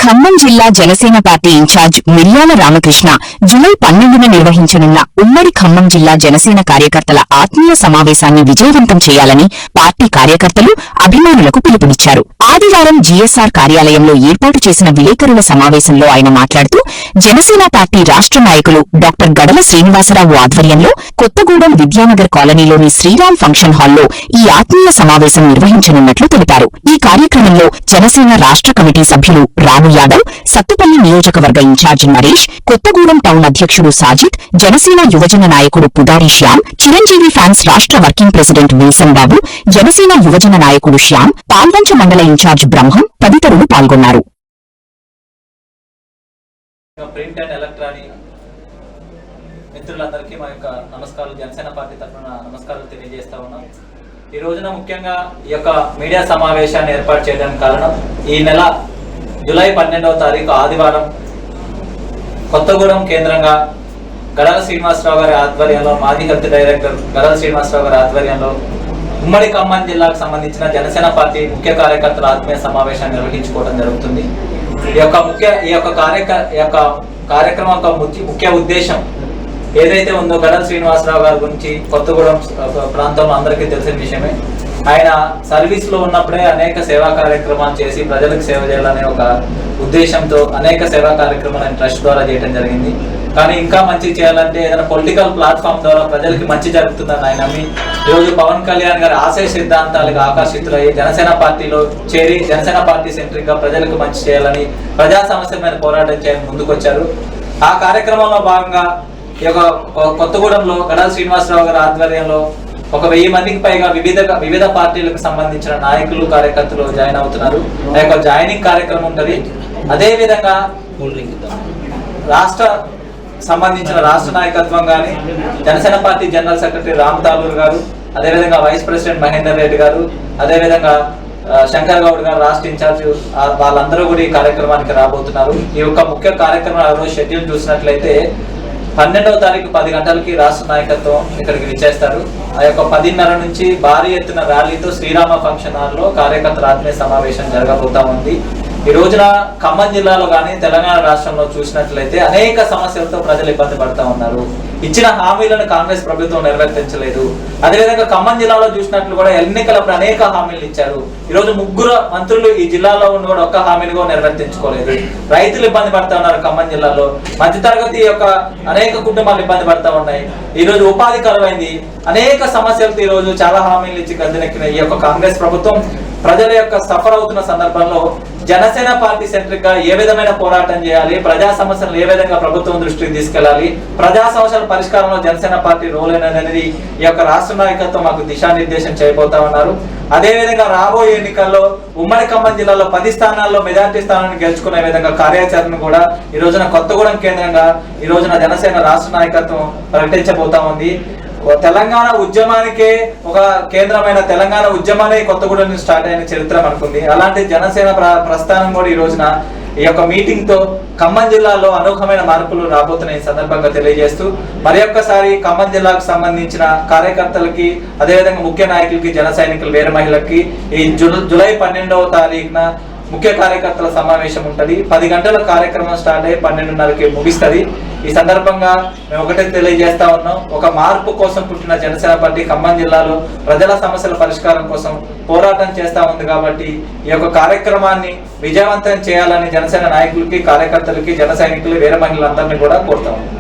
ఖమ్మం జిల్లా Janasena party incharge మిర్యాల Ramakrishna July 12న నిర్వహించనున్న ఉమ్మడి ఖమ్మం జిల్లా జనసేన కార్యకర్తల ఆత్మీయ సమావేశాన్ని విజయవంతం చేయాలని పార్టీ కార్యకర్తలు అభిమానులకు పిలుపునిచ్చారు. ఆదివారం జీఎస్ఆర్ కార్యాలయంలో ఏర్పాటు చేసిన విలేకరుల సమావేశంలో ఆయన మాట్లాడుతూ జనసేన పార్టీ రాష్ట్ర నాయకులు డాక్టర్ గడల శ్రీనివాసరావు ఆధ్వర్యంలో కొత్తగూడెం విద్యానగర్ కాలనీలోని శ్రీరామ్ ఫంక్షన్ హాల్లో ఈ ఆత్మీయ సమావేశం నిర్వహించనున్నట్లు తెలిపారు. ఈ కార్యక్రమంలో జనసేన రాష్ట్ర కమిటీ సభ్యులు రాము యాదవ్, సత్తుపల్లి నియోజకవర్గ ఇన్ఛార్జి నరేష్, కొత్తగూడెం టౌన్ అధ్యక్షుడు సాజిద్, జనసేన యువజన నాయకుడు పుదారి శ్యామ్, చిరంజీవి ఫ్యాన్స్ రాష్ట్ర వర్కింగ్ ప్రెసిడెంట్ విల్సన్ బాబు, జనసేన యువజన నాయకుడు శ్యామ్, పాల్వంచ మండల ఇన్ఛార్జ్ బ్రహ్మం తదితరులు పాల్గొన్నారు. ప్రింట్ అండ్ ఎలక్ట్రానిక్ మిత్రులందరికీ మా యొక్క నమస్కారాలు, జనసేన పార్టీ తరఫున నమస్కారాలు తెలియజేస్తా ఉన్నాం. ఈ రోజున ముఖ్యంగా ఈ యొక్క మీడియా సమావేశాన్ని ఏర్పాటు చేయడానికి కారణం, ఈ నెల జూలై 12వ తారీఖు ఆదివారం కొత్తగూడెం కేంద్రంగా గడల శ్రీనివాసరావు గారి ఆధ్వర్యంలో, మాజీ హెల్త్ డైరెక్టర్ గడల శ్రీనివాసరావు గారి ఆధ్వర్యంలో ఉమ్మడి ఖమ్మం జిల్లాకు సంబంధించిన జనసేన పార్టీ ముఖ్య కార్యకర్తల ఆత్మీయ సమావేశాన్ని నిర్వహించుకోవడం జరుగుతుంది. ఈ యొక్క కార్యక్రమం యొక్క ముఖ్య ఉద్దేశం ఏదైతే ఉందో, గడల శ్రీనివాసరావు గారి గురించి కొత్తగూడెం ప్రాంతంలో అందరికీ తెలిసిన విషయమే. ఆయన సర్వీస్ లో ఉన్నప్పుడే అనేక సేవా కార్యక్రమాలు చేసి ప్రజలకు సేవ చేయాలనే ఒక ఉద్దేశంతో అనేక సేవా కార్యక్రమాలను ట్రస్ట్ ద్వారా చేయడం జరిగింది. కానీ ఇంకా మంచి చేయాలంటే ఏదైనా పొలిటికల్ ప్లాట్ఫామ్ ద్వారా ప్రజలకి మంచి జరుగుతుందని ఆయన నమ్మి ఈరోజు పవన్ కళ్యాణ్ గారి ఆశయ సిద్ధాంతాలకు ఆకర్షితులయ్యి జనసేన పార్టీలో చేరి జనసేన పార్టీ సెంట్రిక్ గా ప్రజలకు మంచి చేయాలని, ప్రజా సమస్యల మీద పోరాటం చేయాలని ముందుకొచ్చారు. ఆ కార్యక్రమంలో భాగంగా ఈ యొక్క కొత్తగూడెంలో గడల శ్రీనివాసరావు గారి ఆధ్వర్యంలో 1000 మందికి పైగా వివిధ పార్టీలకు సంబంధించిన నాయకులు, కార్యకర్తలు జాయిన్ అవుతున్నారు. ఆ యొక్క జాయినింగ్ కార్యక్రమం ఉంటుంది. అదేవిధంగా సంబంధించిన రాష్ట్ర నాయకత్వం కానీ, Janasena party general secretary Ram Talur గారు, అదేవిధంగా వైస్ ప్రెసిడెంట్ మహేందర్ రెడ్డి గారు, అదేవిధంగా శంకర్ గౌడ్ గారు రాష్ట్ర ఇన్ఛార్జ్, వాళ్ళందరూ కూడా ఈ కార్యక్రమానికి రాబోతున్నారు. ఈ యొక్క ముఖ్య కార్యక్రమం ఆ రోజు షెడ్యూల్ చూసినట్లయితే 12వ తారీఖు 10 గంటలకి రాష్ట్ర నాయకత్వం ఇక్కడికి విచ్చేస్తారు. ఆ యొక్క 10:30 నుంచి భారీ ఎత్తున ర్యాలీతో శ్రీరామ ఫంక్షన్ హాల్లో కార్యకర్తల ఆత్మీయ సమావేశం జరగబోతా ఉంది. ఈ రోజున ఖమ్మం జిల్లాలో కానీ తెలంగాణ రాష్ట్రంలో చూసినట్లయితే అనేక సమస్యలతో ప్రజలు ఇబ్బంది పడుతూ ఉన్నారు. ఇచ్చిన హామీలను కాంగ్రెస్ ప్రభుత్వం నెరవేర్తించలేదు. అదేవిధంగా ఖమ్మం జిల్లాలో చూసినట్లు కూడా ఎన్నికలప్పుడు అనేక హామీలు ఇచ్చారు. ఈరోజు 3 మంత్రులు ఈ జిల్లాలో ఉన్న కూడా ఒక్క హామీని కూడా నెరవేర్తించుకోలేదు. రైతులు ఇబ్బంది పడుతూ ఉన్నారు. ఖమ్మం జిల్లాలో మధ్యతరగతి యొక్క అనేక కుటుంబాలు ఇబ్బంది పడుతూ ఉన్నాయి. ఈ రోజు ఉపాధి కరువైంది. అనేక సమస్యలతో ఈ రోజు చాలా హామీలు ఇచ్చి గద్దెనెక్కిన ఈ యొక్క కాంగ్రెస్ ప్రభుత్వం ప్రజల యొక్క సఫర్ అవుతున్న సందర్భంలో జనసేన పార్టీ సెంట్రిక్ గా ఏ విధమైన పోరాటం చేయాలి, ప్రజా సమస్యలను ఏ విధంగా ప్రభుత్వం దృష్టికి తీసుకెళ్లాలి, ప్రజా సమస్యల పరిష్కారంలో జనసేన పార్టీ రోల్ అనేది ఈ యొక్క రాష్ట్ర నాయకత్వం మాకు దిశానిర్దేశం చేయబోతా ఉన్నారు. అదేవిధంగా రాబోయే ఎన్నికల్లో ఉమ్మడి ఖమ్మం జిల్లాలో 10 స్థానాల్లో మెజార్టీ స్థానాన్ని గెలుచుకునే విధంగా కార్యాచరణ కూడా ఈ రోజున కొత్తగూడెం కేంద్రంగా ఈ రోజున జనసేన రాష్ట్ర నాయకత్వం ప్రకటించబోతా ఉంది. తెలంగాణ ఉద్యమానికే ఒక కేంద్రమైన తెలంగాణ ఉద్యమాన్ని కొత్తగూడెం నుంచి స్టార్ట్ అయిన చరిత్ర మనకుంది. అలాంటి జనసేన ప్రస్థానం కూడా ఈ రోజున ఈ యొక్క మీటింగ్ తో ఖమ్మం జిల్లాలో అనూహ్యమైన మార్పులు రాబోతున్న ఈ సందర్భంగా తెలియజేస్తూ మరి ఒక్కసారి ఖమ్మం జిల్లాకు సంబంధించిన కార్యకర్తలకి, అదేవిధంగా ముఖ్య నాయకులకి, జన సైనికులు, వీర మహిళలకి ఈ జూలై 12వ తారీఖున ముఖ్య కార్యకర్తల సమావేశం ఉంటుంది. 10 గంటల కార్యక్రమం స్టార్ట్ అయ్యి 12:30కి ముగిస్తుంది. ఈ సందర్భంగా మేము ఒకటే తెలియజేస్తా ఉన్నాం, ఒక మార్పు కోసం పుట్టిన జనసేన పార్టీ ఖమ్మం జిల్లాలో ప్రజల సమస్యల పరిష్కారం కోసం పోరాటం చేస్తా ఉంది. కాబట్టి ఈ యొక్క కార్యక్రమాన్ని విజయవంతం చేయాలని జనసేన నాయకులకి, కార్యకర్తలకి, జన సైనికులు, వీర మహిళలందరినీ కూడా కోరుతా ఉన్నాం.